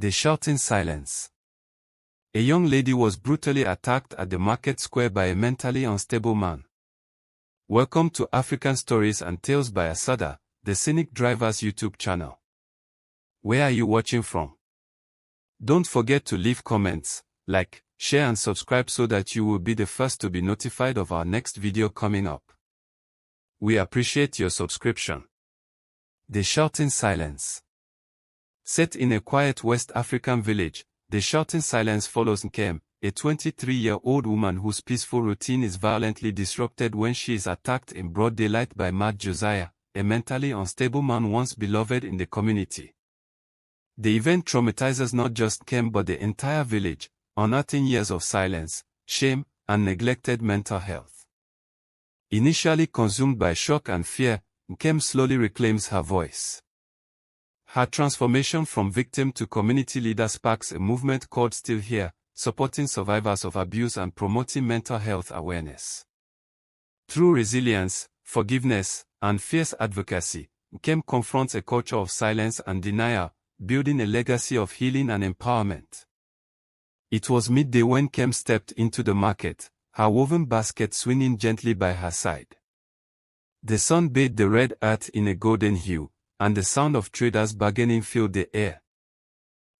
The shouting silence. A young lady was brutally attacked at the market square by a mentally unstable man. Welcome to African Stories and Tales by Asada, the Scenic Driver's YouTube channel. Where are you watching from? Don't forget to leave comments, like, share and subscribe so that you will be the first to be notified of our next video coming up. We appreciate your subscription. The shouting silence. Set in a quiet West African village, the shouting silence follows Nkem, a 23-year-old woman whose peaceful routine is violently disrupted when she is attacked in broad daylight by Mad Josiah, a mentally unstable man once beloved in the community. The event traumatizes not just Nkem but the entire village, unearthing years of silence, shame, and neglected mental health. Initially consumed by shock and fear, Nkem slowly reclaims her voice. Her transformation from victim to community leader sparks a movement called Still Here, supporting survivors of abuse and promoting mental health awareness. Through resilience, forgiveness, and fierce advocacy, Nkem confronts a culture of silence and denial, building a legacy of healing and empowerment. It was midday when Nkem stepped into the market, her woven basket swinging gently by her side. The sun bathed the red earth in a golden hue, and the sound of traders bargaining filled the air.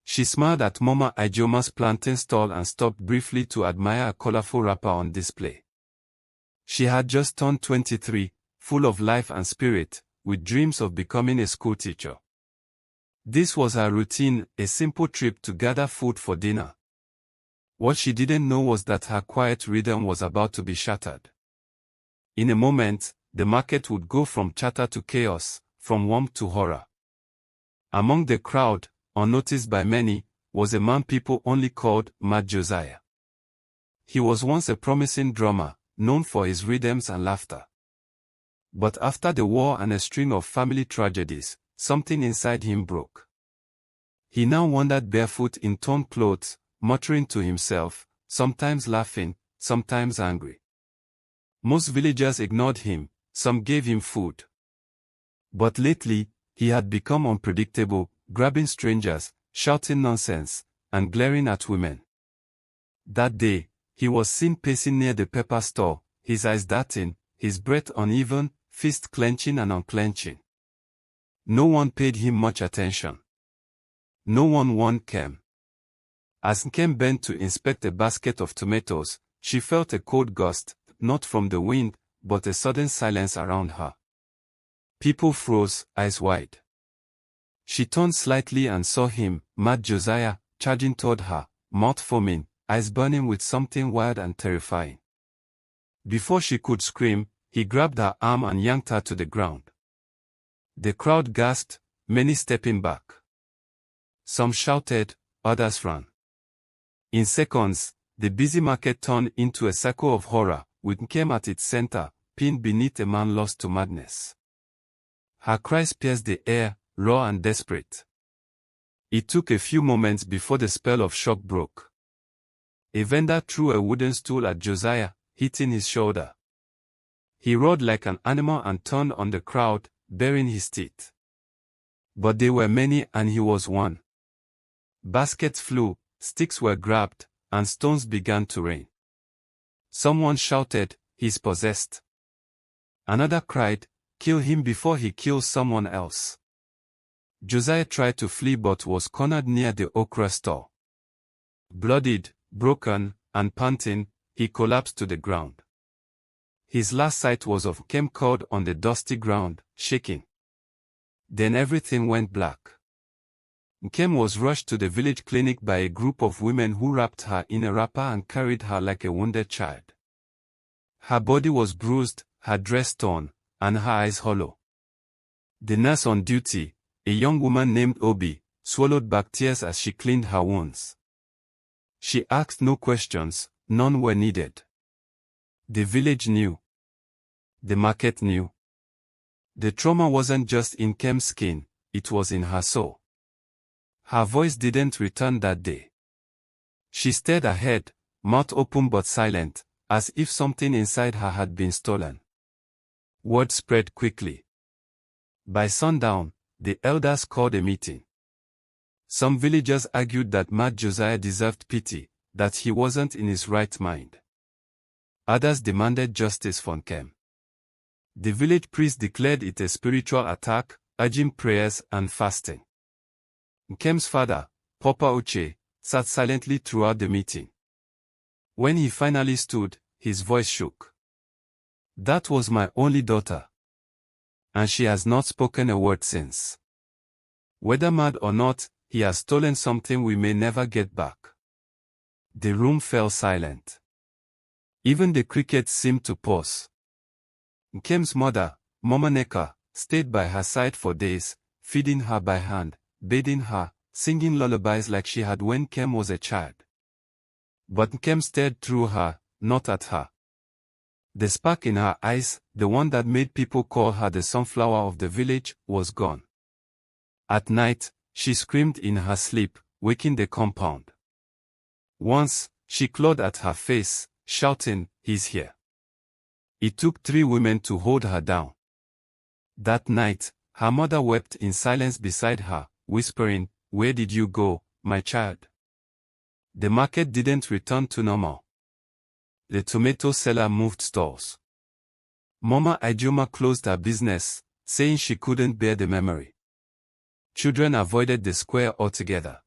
She smiled at Mama Ijoma's plantain stall and stopped briefly to admire a colorful wrapper on display. She had just turned 23, full of life and spirit, with dreams of becoming a schoolteacher. This was her routine, a simple trip to gather food for dinner. What she didn't know was that her quiet rhythm was about to be shattered. In a moment, the market would go from chatter to chaos, from warmth to horror. Among the crowd, unnoticed by many, was a man people only called Mad Josiah. He was once a promising drummer, known for his rhythms and laughter. But after the war and a string of family tragedies, something inside him broke. He now wandered barefoot in torn clothes, muttering to himself, sometimes laughing, sometimes angry. Most villagers ignored him, some gave him food. But lately, he had become unpredictable, grabbing strangers, shouting nonsense, and glaring at women. That day, he was seen pacing near the pepper store, his eyes darting, his breath uneven, fist clenching and unclenching. No one paid him much attention. No one warned Nkem. As Nkem bent to inspect a basket of tomatoes, she felt a cold gust, not from the wind, but a sudden silence around her. People froze, eyes wide. She turned slightly and saw him, Mad Josiah, charging toward her, mouth foaming, eyes burning with something wild and terrifying. Before she could scream, he grabbed her arm and yanked her to the ground. The crowd gasped, many stepping back. Some shouted, others ran. In seconds, the busy market turned into a circle of horror, with Nkem at its center, pinned beneath a man lost to madness. Her cries pierced the air, raw and desperate. It took a few moments before the spell of shock broke. A vendor threw a wooden stool at Josiah, hitting his shoulder. He roared like an animal and turned on the crowd, baring his teeth. But they were many and he was one. Baskets flew, sticks were grabbed, and stones began to rain. Someone shouted, "He's possessed." Another cried, "Kill him before he kills someone else." Josiah tried to flee but was cornered near the okra store. Bloodied, broken, and panting, he collapsed to the ground. His last sight was of Nkem curled on the dusty ground, shaking. Then everything went black. Nkem was rushed to the village clinic by a group of women who wrapped her in a wrapper and carried her like a wounded child. Her body was bruised, her dress torn, and her eyes hollow. The nurse on duty, a young woman named Obi, swallowed back tears as she cleaned her wounds. She asked no questions, none were needed. The village knew. The market knew. The trauma wasn't just in Nkem's skin, it was in her soul. Her voice didn't return that day. She stared ahead, mouth open but silent, as if something inside her had been stolen. Word spread quickly. By sundown, the elders called a meeting. Some villagers argued that Mad Josiah deserved pity, that he wasn't in his right mind. Others demanded justice for Nkem. The village priest declared it a spiritual attack, urging prayers and fasting. Nkem's father, Papa Uche, sat silently throughout the meeting. When he finally stood, his voice shook. That was my only daughter. And she has not spoken a word since. Whether mad or not, he has stolen something we may never get back. The room fell silent. Even the crickets seemed to pause. Nkem's mother, Mama Neka, stayed by her side for days, feeding her by hand, bathing her, singing lullabies like she had when Nkem was a child. But Nkem stared through her, not at her. The spark in her eyes, the one that made people call her the sunflower of the village, was gone. At night, she screamed in her sleep, waking the compound. Once, she clawed at her face, shouting, "He's here." It took 3 women to hold her down. That night, her mother wept in silence beside her, whispering, "Where did you go, my child?" The market didn't return to normal. The tomato seller moved stalls. Mama Ijoma closed her business, saying she couldn't bear the memory. Children avoided the square altogether.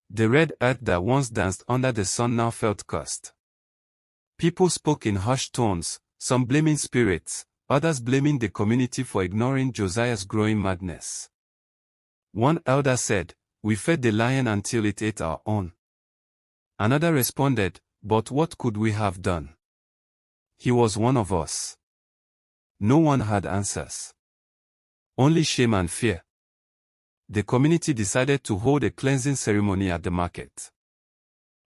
The red earth that once danced under the sun now felt cursed. People spoke in hushed tones, some blaming spirits, others blaming the community for ignoring Josiah's growing madness. One elder said, "We fed the lion until it ate our own." Another responded, "But what could we have done? He was one of us." No one had answers. Only shame and fear. The community decided to hold a cleansing ceremony at the market.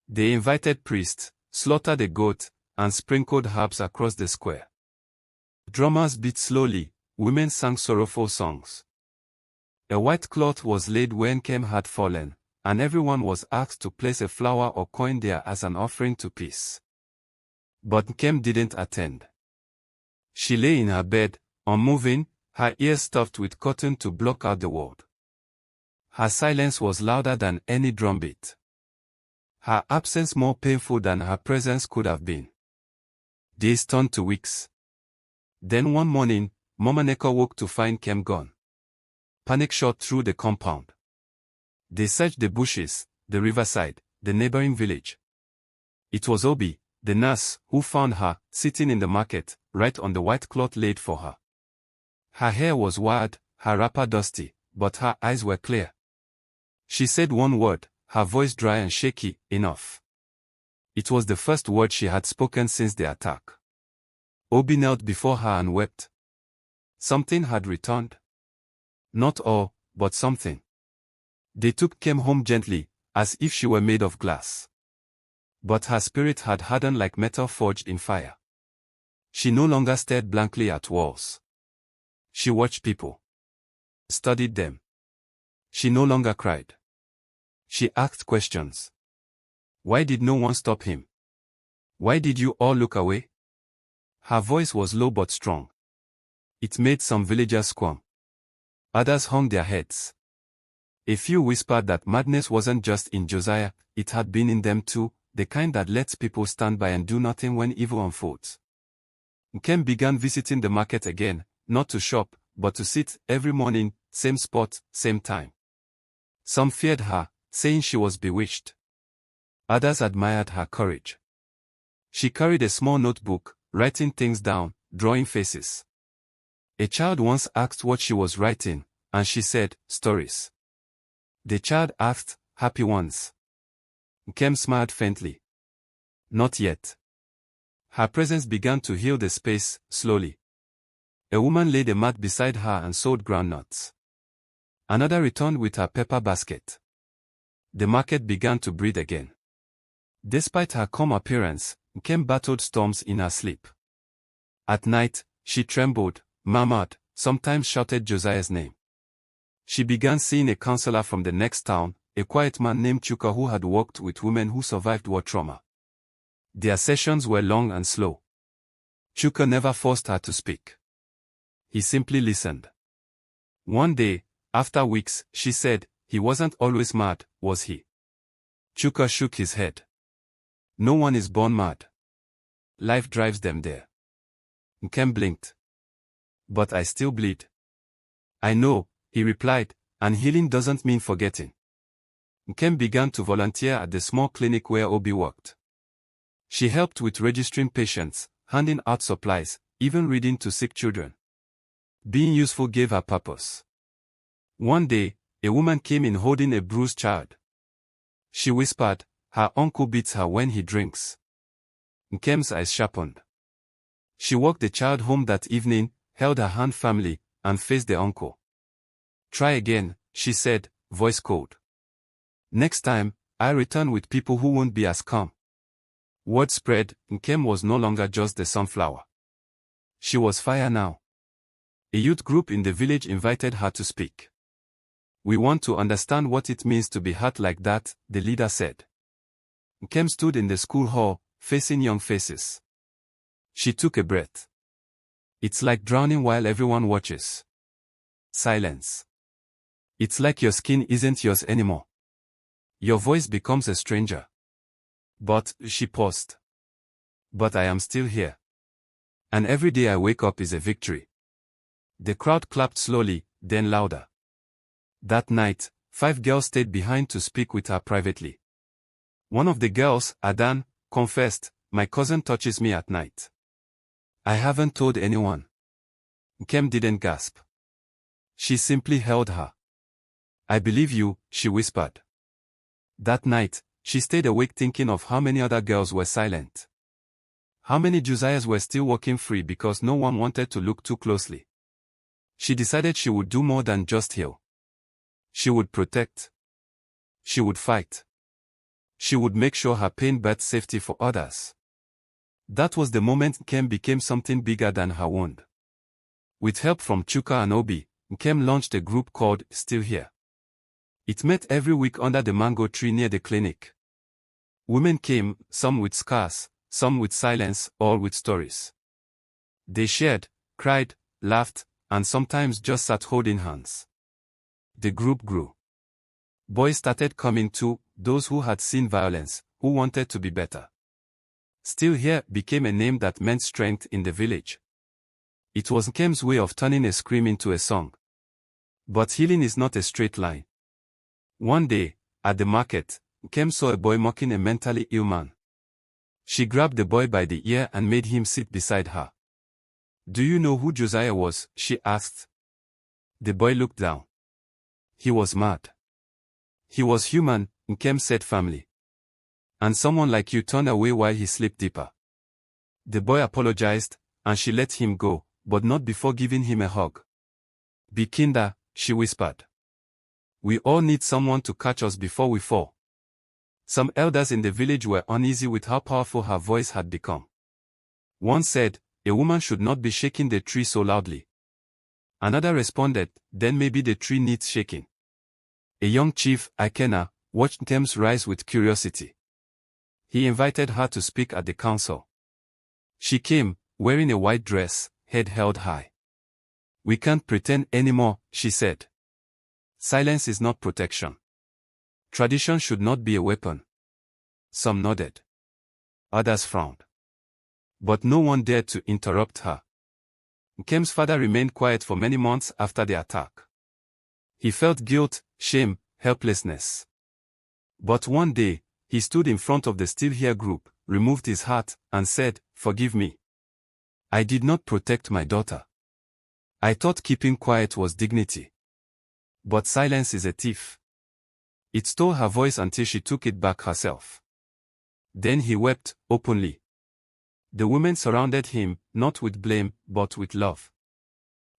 They invited priests, slaughtered a goat, and sprinkled herbs across the square. Drummers beat slowly, women sang sorrowful songs. A white cloth was laid where Nkem had fallen, and everyone was asked to place a flower or coin there as an offering to peace. But Nkem didn't attend. She lay in her bed, unmoving, her ears stuffed with cotton to block out the world. Her silence was louder than any drumbeat. Her absence more painful than her presence could have been. Days turned to weeks. Then one morning, Mama Neka woke to find Nkem gone. Panic shot through the compound. They searched the bushes, the riverside, the neighboring village. It was Obi, the nurse, who found her, sitting in the market, right on the white cloth laid for her. Her hair was wired, her wrapper dusty, but her eyes were clear. She said one word, her voice dry and shaky, "Enough." It was the first word she had spoken since the attack. Obi knelt before her and wept. Something had returned. Not all, but something. They took Nkem home gently, as if she were made of glass. But her spirit had hardened like metal forged in fire. She no longer stared blankly at walls. She watched people. Studied them. She no longer cried. She asked questions. Why did no one stop him? Why did you all look away? Her voice was low but strong. It made some villagers squirm. Others hung their heads. A few whispered that madness wasn't just in Josiah, it had been in them too, the kind that lets people stand by and do nothing when evil unfolds. Nkem began visiting the market again, not to shop, but to sit, every morning, same spot, same time. Some feared her, saying she was bewitched. Others admired her courage. She carried a small notebook, writing things down, drawing faces. A child once asked what she was writing, and she said, "Stories." The child asked, "Happy ones?" Nkem smiled faintly. "Not yet." Her presence began to heal the space, slowly. A woman laid a mat beside her and sowed groundnuts. Another returned with her pepper basket. The market began to breathe again. Despite her calm appearance, Nkem battled storms in her sleep. At night, she trembled, murmured, sometimes shouted Josiah's name. She began seeing a counselor from the next town, a quiet man named Chuka who had worked with women who survived war trauma. Their sessions were long and slow. Chuka never forced her to speak. He simply listened. One day, after weeks, she said, he wasn't always mad, was he? Chuka shook his head. No one is born mad. Life drives them there. Nkem blinked. But I still bleed. I know, he replied, and healing doesn't mean forgetting. Nkem began to volunteer at the small clinic where Obi worked. She helped with registering patients, handing out supplies, even reading to sick children. Being useful gave her purpose. One day, a woman came in holding a bruised child. She whispered, her uncle beats her when he drinks. Nkem's eyes sharpened. She walked the child home that evening, held her hand firmly, and faced the uncle. Try again, she said, voice cold. Next time, I return with people who won't be as calm. Word spread, Nkem was no longer just the sunflower. She was fire now. A youth group in the village invited her to speak. We want to understand what it means to be hurt like that, the leader said. Nkem stood in the school hall, facing young faces. She took a breath. It's like drowning while everyone watches. Silence. It's like your skin isn't yours anymore. Your voice becomes a stranger. But, she paused. But I am still here. And every day I wake up is a victory. The crowd clapped slowly, then louder. That night, 5 girls stayed behind to speak with her privately. One of the girls, Adan, confessed, my cousin touches me at night. I haven't told anyone. Nkem didn't gasp. She simply held her. I believe you, she whispered. That night, she stayed awake thinking of how many other girls were silent. How many Josiahs were still walking free because no one wanted to look too closely. She decided she would do more than just heal. She would protect. She would fight. She would make sure her pain brought safety for others. That was the moment Nkem became something bigger than her wound. With help from Chuka and Obi, Nkem launched a group called Still Here. It met every week under the mango tree near the clinic. Women came, some with scars, some with silence, all with stories. They shared, cried, laughed, and sometimes just sat holding hands. The group grew. Boys started coming too, those who had seen violence, who wanted to be better. Still Here became a name that meant strength in the village. It was Nkem's way of turning a scream into a song. But healing is not a straight line. One day, at the market, Nkem saw a boy mocking a mentally ill man. She grabbed the boy by the ear and made him sit beside her. Do you know who Josiah was? She asked. The boy looked down. He was mad. He was human, Nkem said firmly. And someone like you turned away while he slept deeper. The boy apologized, and she let him go, but not before giving him a hug. Be kinder, she whispered. We all need someone to catch us before we fall. Some elders in the village were uneasy with how powerful her voice had become. One said, a woman should not be shaking the tree so loudly. Another responded, then maybe the tree needs shaking. A young chief, Ikena, watched Nkem's rise with curiosity. He invited her to speak at the council. She came, wearing a white dress, head held high. We can't pretend anymore, she said. Silence is not protection. Tradition should not be a weapon. Some nodded. Others frowned. But no one dared to interrupt her. Nkem's father remained quiet for many months after the attack. He felt guilt, shame, helplessness. But one day, he stood in front of the Still Here group, removed his hat, and said, forgive me. I did not protect my daughter. I thought keeping quiet was dignity. But silence is a thief. It stole her voice until she took it back herself. Then he wept, openly. The women surrounded him, not with blame, but with love.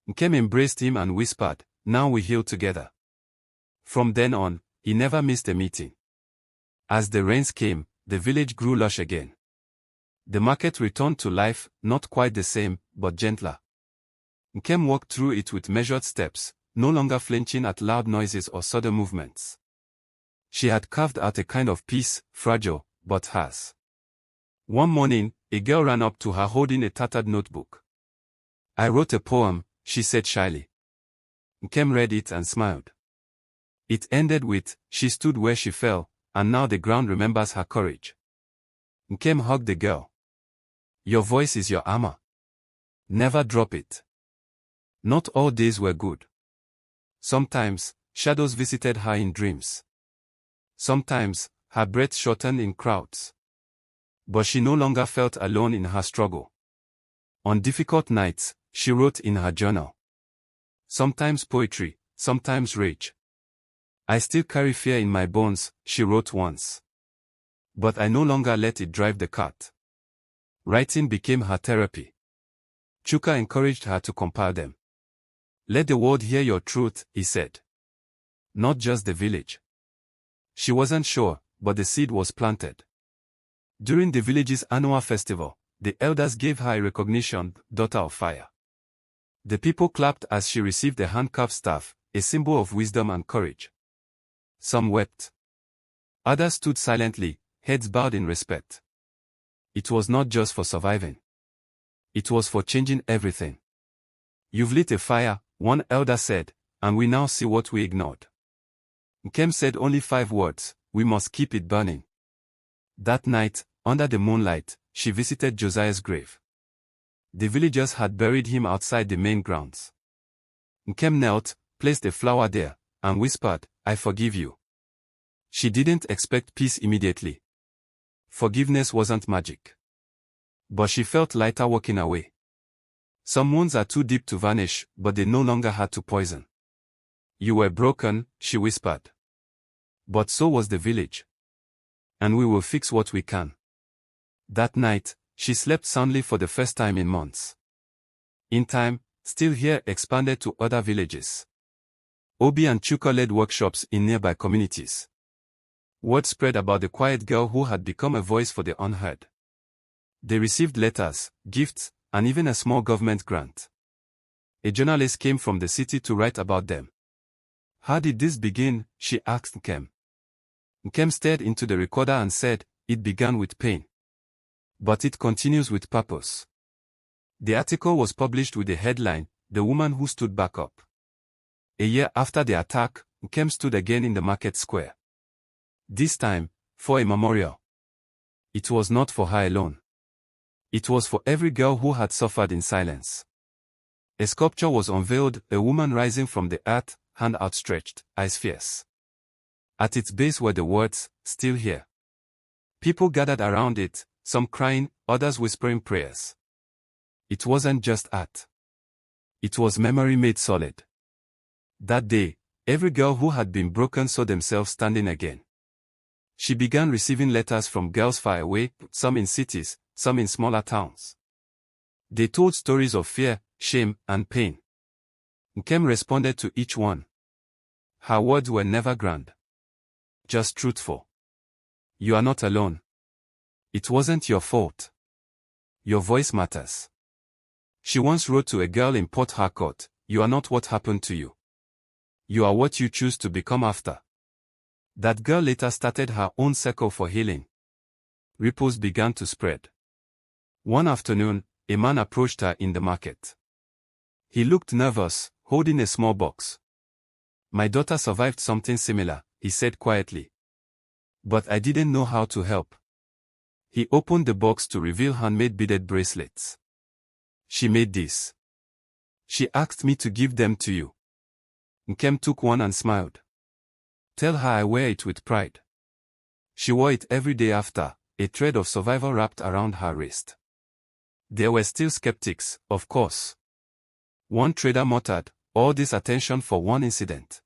Nkem embraced him and whispered, now we heal together. From then on, he never missed a meeting. As the rains came, the village grew lush again. The market returned to life, not quite the same, but gentler. Nkem walked through it with measured steps, no longer flinching at loud noises or sudden movements. She had carved out a kind of peace, fragile, but hers. One morning, a girl ran up to her holding a tattered notebook. I wrote a poem, she said shyly. Nkem read it and smiled. It ended with, "She stood where she fell, and now the ground remembers her courage." Nkem hugged the girl. "Your voice is your armor. Never drop it." Not all days were good. Sometimes, shadows visited her in dreams. Sometimes, her breath shortened in crowds. But she no longer felt alone in her struggle. On difficult nights, she wrote in her journal. Sometimes poetry, sometimes rage. "I still carry fear in my bones," she wrote once. "But I no longer let it drive the cart." Writing became her therapy. Chuka encouraged her to compile them. "Let the world hear your truth," he said. Not just the village. She wasn't sure, but the seed was planted. During the village's annual festival, the elders gave her a recognition, Daughter of Fire. The people clapped as she received the handcuffed staff, a symbol of wisdom and courage. Some wept. Others stood silently, heads bowed in respect. It was not just for surviving. It was for changing everything. "You've lit a fire," one elder said, "and we now see what we ignored." Nkem said only 5 words: "We must keep it burning." That night, under the moonlight, she visited Josiah's grave. The villagers had buried him outside the main grounds. Nkem knelt, placed a flower there, and whispered, "I forgive you." She didn't expect peace immediately. Forgiveness wasn't magic. But she felt lighter walking away. Some wounds are too deep to vanish, but they no longer had to poison. "You were broken," she whispered. "But so was the village. And we will fix what we can." That night, she slept soundly for the first time in months. In time, Still Here expanded to other villages. Obi and Chuka led workshops in nearby communities. Word spread about the quiet girl who had become a voice for the unheard. They received letters, gifts, and even a small government grant. A journalist came from the city to write about them. "How did this begin?" she asked Nkem. Nkem stared into the recorder and said, "It began with pain. But it continues with purpose." The article was published with the headline, "The Woman Who Stood Back Up." A year after the attack, Nkem stood again in the market square. This time, for a memorial. It was not for her alone. It was for every girl who had suffered in silence. A sculpture was unveiled, a woman rising from the earth, hand outstretched, eyes fierce. At its base were the words, "Still Here." People gathered around it, some crying, others whispering prayers. It wasn't just art. It was memory made solid. That day, every girl who had been broken saw themselves standing again. She began receiving letters from girls far away, some in cities, some in smaller towns. They told stories of fear, shame, and pain. Nkem responded to each one. Her words were never grand. Just truthful. "You are not alone. It wasn't your fault. Your voice matters." She once wrote to a girl in Port Harcourt, "You are not what happened to you. You are what you choose to become after." That girl later started her own circle for healing. Ripples began to spread. One afternoon, a man approached her in the market. He looked nervous, holding a small box. "My daughter survived something similar," he said quietly. "But I didn't know how to help." He opened the box to reveal handmade beaded bracelets. "She made this. She asked me to give them to you." Nkem took one and smiled. "Tell her I wear it with pride." She wore it every day after, a thread of survival wrapped around her wrist. There were still skeptics, of course. One trader muttered, "All this attention for one incident."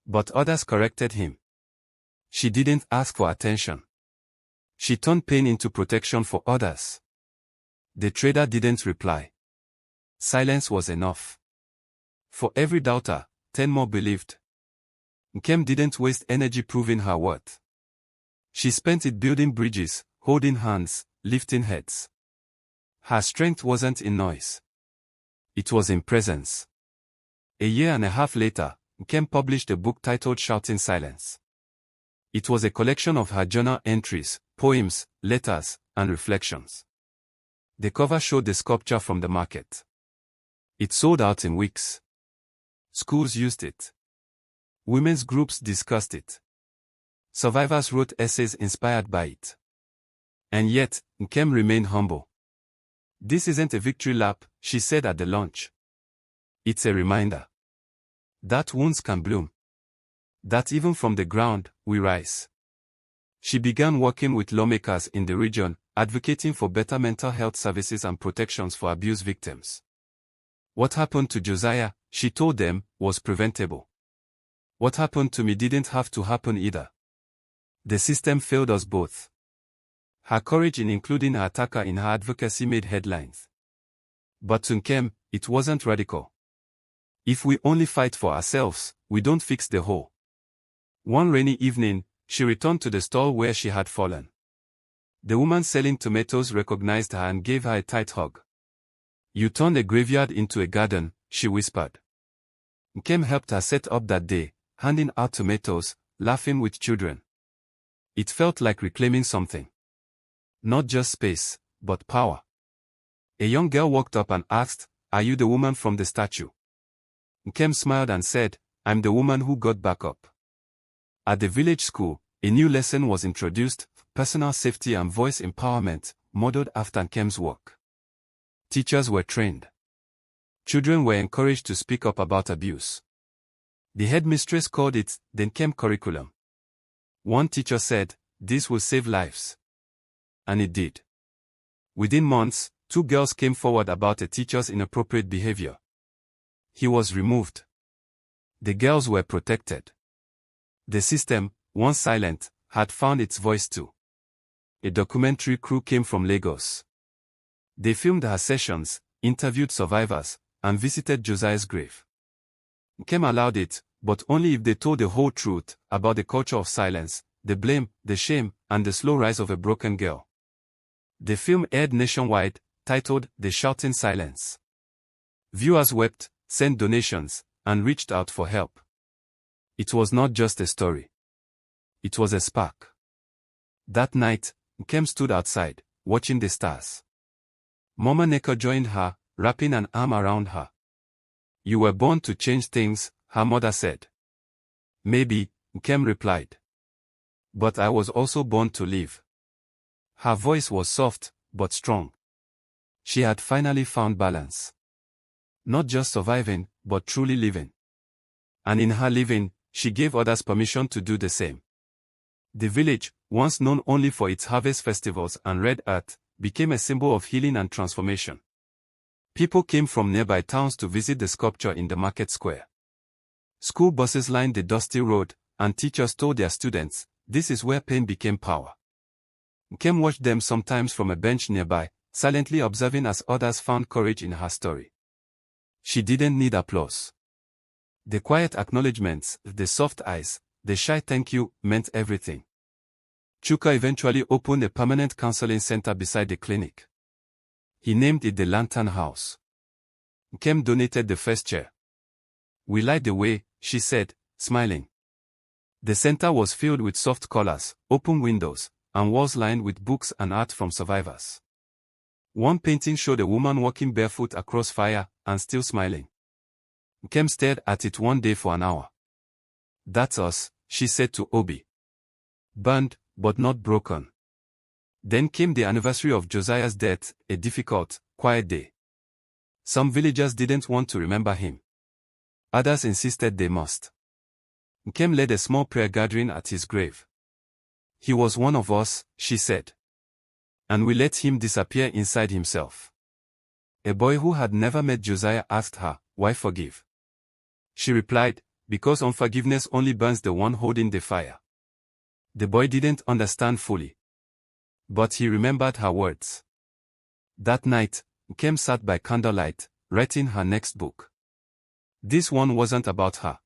But others corrected him. She didn't ask for attention. She turned pain into protection for others. The trader didn't reply. Silence was enough. For every doubter, 10 more believed. Nkem didn't waste energy proving her worth. She spent it building bridges, holding hands, lifting heads. Her strength wasn't in noise. It was in presence. A year and a half later, Nkem published a book titled Shouting Silence. It was a collection of her journal entries, poems, letters, and reflections. The cover showed the sculpture from the market. It sold out in weeks. Schools used it. Women's groups discussed it. Survivors wrote essays inspired by it. And yet, Nkem remained humble. "This isn't a victory lap," she said at the launch. "It's a reminder that wounds can bloom. That even from the ground, we rise." She began working with lawmakers in the region, advocating for better mental health services and protections for abuse victims. "What happened to Josiah," she told them, "was preventable. What happened to me didn't have to happen either. The system failed us both." Her courage in including her attacker in her advocacy made headlines. But to Nkem, it wasn't radical. "If we only fight for ourselves, we don't fix the whole." One rainy evening, she returned to the stall where she had fallen. The woman selling tomatoes recognized her and gave her a tight hug. "You turned a graveyard into a garden," she whispered. Nkem helped her set up that day, handing out tomatoes, laughing with children. It felt like reclaiming something. Not just space, but power. A young girl walked up and asked, "Are you the woman from the statue?" Nkem smiled and said, "I'm the woman who got back up." At the village school, a new lesson was introduced, personal safety and voice empowerment, modeled after Nkem's work. Teachers were trained. Children were encouraged to speak up about abuse. The headmistress called it the Nkem curriculum. One teacher said, "This will save lives." And it did. Within months, 2 girls came forward about a teacher's inappropriate behavior. He was removed. The girls were protected. The system, once silent, had found its voice too. A documentary crew came from Lagos. They filmed her sessions, interviewed survivors, and visited Josiah's grave. Nkem allowed it, but only if they told the whole truth about the culture of silence, the blame, the shame, and the slow rise of a broken girl. The film aired nationwide, titled The Shouting Silence. Viewers wept, sent donations, and reached out for help. It was not just a story. It was a spark. That night, Nkem stood outside, watching the stars. Mama Neko joined her, wrapping an arm around her. "You were born to change things," her mother said. "Maybe," Nkem replied. "But I was also born to live." Her voice was soft, but strong. She had finally found balance. Not just surviving, but truly living. And in her living, she gave others permission to do the same. The village, once known only for its harvest festivals and red earth, became a symbol of healing and transformation. People came from nearby towns to visit the sculpture in the market square. School buses lined the dusty road, and teachers told their students, "This is where pain became power." Nkem watched them sometimes from a bench nearby, silently observing as others found courage in her story. She didn't need applause. The quiet acknowledgements, the soft eyes, the shy thank you, meant everything. Chuka eventually opened a permanent counseling center beside the clinic. He named it the Lantern House. Nkem donated the first chair. "We light the way," she said, smiling. The center was filled with soft colors, open windows, and walls lined with books and art from survivors. One painting showed a woman walking barefoot across fire, and still smiling. Nkem stared at it one day for an hour. "That's us," she said to Obi. "Burned, but not broken." Then came the anniversary of Josiah's death, a difficult, quiet day. Some villagers didn't want to remember him. Others insisted they must. Nkem led a small prayer gathering at his grave. "He was one of us," she said. "And we let him disappear inside himself." A boy who had never met Josiah asked her, "Why forgive?" She replied, "Because unforgiveness only burns the one holding the fire." The boy didn't understand fully. But he remembered her words. That night, Nkem sat by candlelight, writing her next book. This one wasn't about her.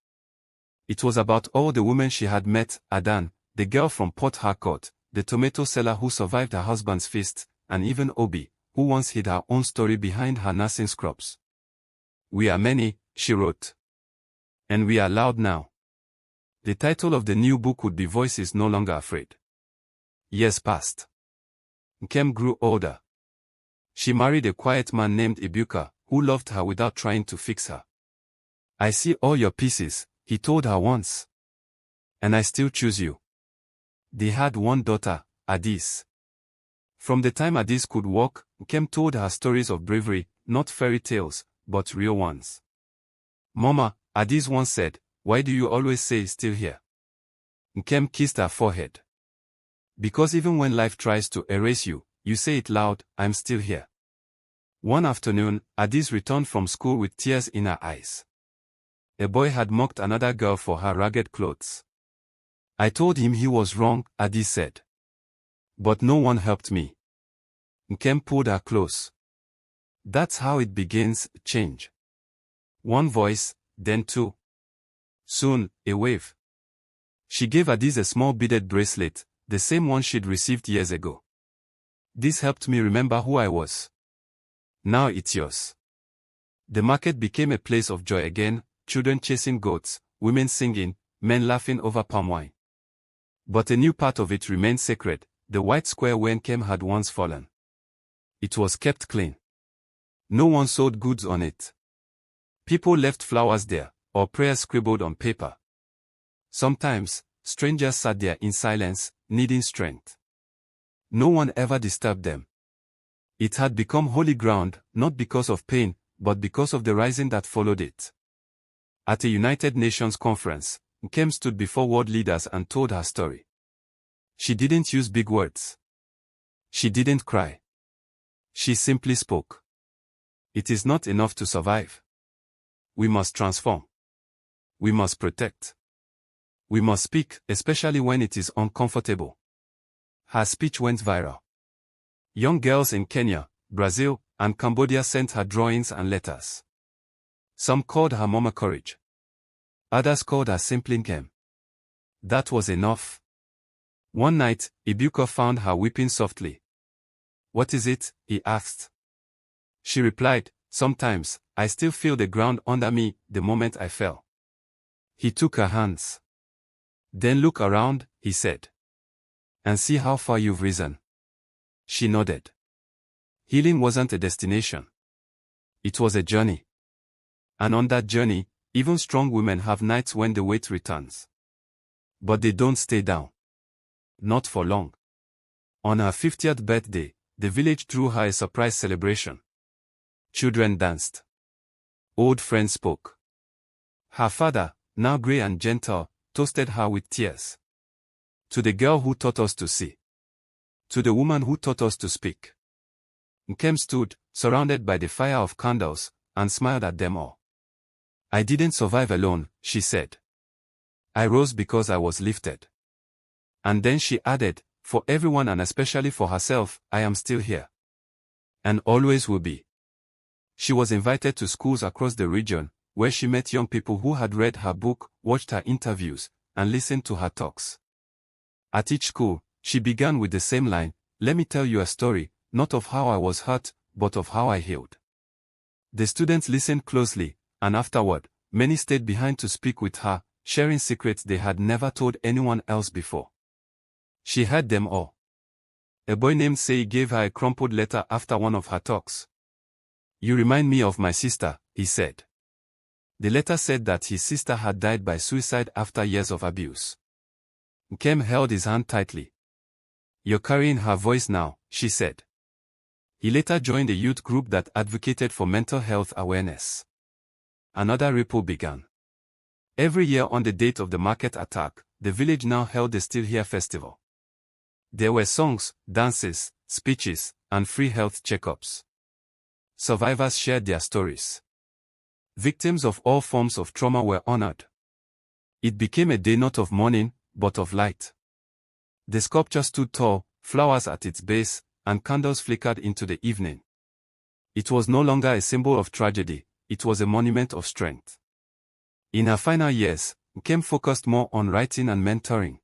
It was about all the women she had met: Adan, the girl from Port Harcourt, the tomato seller who survived her husband's fist, and even Obi, who once hid her own story behind her nursing scrubs. "We are many," she wrote. "And we are loud now." The title of the new book would be Voices No Longer Afraid. Years passed. Nkem grew older. She married a quiet man named Ibuka, who loved her without trying to fix her. "I see all your pieces," he told her once. And I still choose you. They had one daughter, Adis. From the time Adis could walk, Nkem told her stories of bravery, not fairy tales, but real ones. Mama, Adis once said, why do you always say still here? Nkem kissed her forehead. Because even when life tries to erase you, you say it loud, I'm still here. One afternoon, Adis returned from school with tears in her eyes. A boy had mocked another girl for her ragged clothes. I told him he was wrong, Adis said. But no one helped me. Nkem pulled her close. That's how it begins, change. One voice, then two. Soon, a wave. She gave Adis a small beaded bracelet, the same one she'd received years ago. This helped me remember who I was. Now it's yours. The market became a place of joy again, children chasing goats, women singing, men laughing over palm wine. But a new part of it remained sacred, the white square where Nkem had once fallen. It was kept clean. No one sold goods on it. People left flowers there, or prayers scribbled on paper. Sometimes, strangers sat there in silence, needing strength. No one ever disturbed them. It had become holy ground, not because of pain, but because of the rising that followed it. At a United Nations conference, Nkem stood before world leaders and told her story. She didn't use big words. She didn't cry. She simply spoke. It is not enough to survive. We must transform. We must protect. We must speak, especially when it is uncomfortable. Her speech went viral. Young girls in Kenya, Brazil, and Cambodia sent her drawings and letters. Some called her Mama Courage. Others called her simply Nkem. That was enough. One night, Ibuka found her weeping softly. What is it? He asked. She replied, sometimes, I still feel the ground under me the moment I fell. He took her hands. Then look around, he said. And see how far you've risen. She nodded. Healing wasn't a destination. It was a journey. And on that journey, even strong women have nights when the weight returns. But they don't stay down. Not for long. On her 50th birthday, the village threw her a surprise celebration. Children danced. Old friends spoke. Her father, now grey and gentle, toasted her with tears. To the girl who taught us to see. To the woman who taught us to speak. Nkem stood, surrounded by the fire of candles, and smiled at them all. I didn't survive alone, she said. I rose because I was lifted. And then she added, for everyone and especially for herself, I am still here. And always will be. She was invited to schools across the region, where she met young people who had read her book, watched her interviews, and listened to her talks. At each school, she began with the same line, let me tell you a story, not of how I was hurt, but of how I healed. The students listened closely, and afterward, many stayed behind to speak with her, sharing secrets they had never told anyone else before. She heard them all. A boy named Sei gave her a crumpled letter after one of her talks. You remind me of my sister, he said. The letter said that his sister had died by suicide after years of abuse. Nkem held his hand tightly. You're carrying her voice now, she said. He later joined a youth group that advocated for mental health awareness. Another ripple began. Every year on the date of the market attack, the village now held the Still Here festival. There were songs, dances, speeches, and free health checkups. Survivors shared their stories. Victims of all forms of trauma were honored. It became a day not of mourning, but of light. The sculpture stood tall, flowers at its base, and candles flickered into the evening. It was no longer a symbol of tragedy, it was a monument of strength. In her final years, Nkem focused more on writing and mentoring.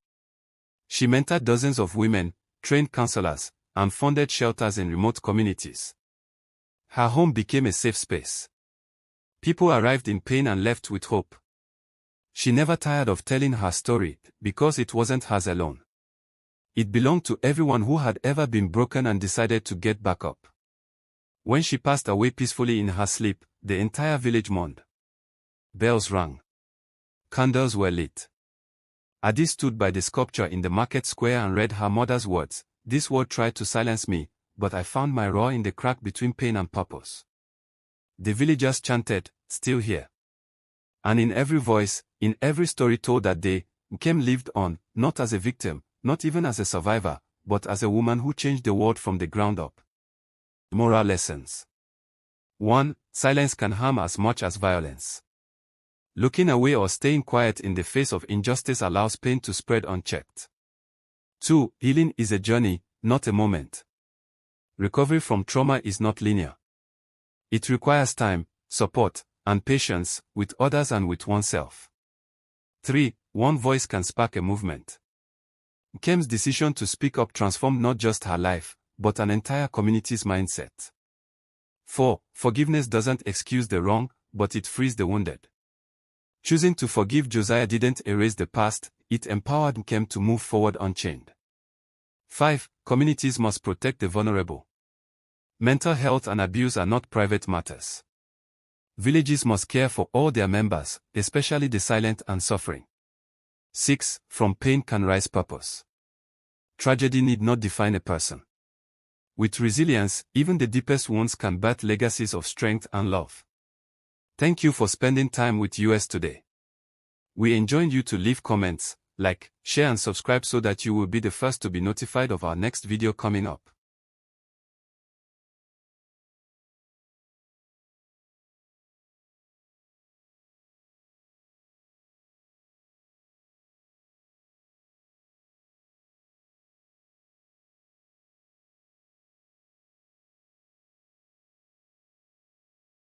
She mentored dozens of women, trained counselors, and funded shelters in remote communities. Her home became a safe space. People arrived in pain and left with hope. She never tired of telling her story, because it wasn't hers alone. It belonged to everyone who had ever been broken and decided to get back up. When she passed away peacefully in her sleep, the entire village mourned. Bells rang. Candles were lit. Adi stood by the sculpture in the market square and read her mother's words. This world tried to silence me, but I found my roar in the crack between pain and purpose. The villagers chanted, still here. And in every voice, in every story told that day, Nkem lived on, not as a victim, not even as a survivor, but as a woman who changed the world from the ground up. Moral lessons. 1. Silence can harm as much as violence. Looking away or staying quiet in the face of injustice allows pain to spread unchecked. 2. Healing is a journey, not a moment. Recovery from trauma is not linear. It requires time, support, and patience, with others and with oneself. 3. One voice can spark a movement. Nkem's decision to speak up transformed not just her life, but an entire community's mindset. 4. Forgiveness doesn't excuse the wrong, but it frees the wounded. Choosing to forgive Josiah didn't erase the past, it empowered Nkem to move forward unchained. 5. Communities must protect the vulnerable. Mental health and abuse are not private matters. Villages must care for all their members, especially the silent and suffering. 6. From pain can rise purpose. Tragedy need not define a person. With resilience, even the deepest wounds can birth legacies of strength and love. Thank you for spending time with us today. We enjoined you to leave comments, like, share and subscribe so that you will be the first to be notified of our next video coming up.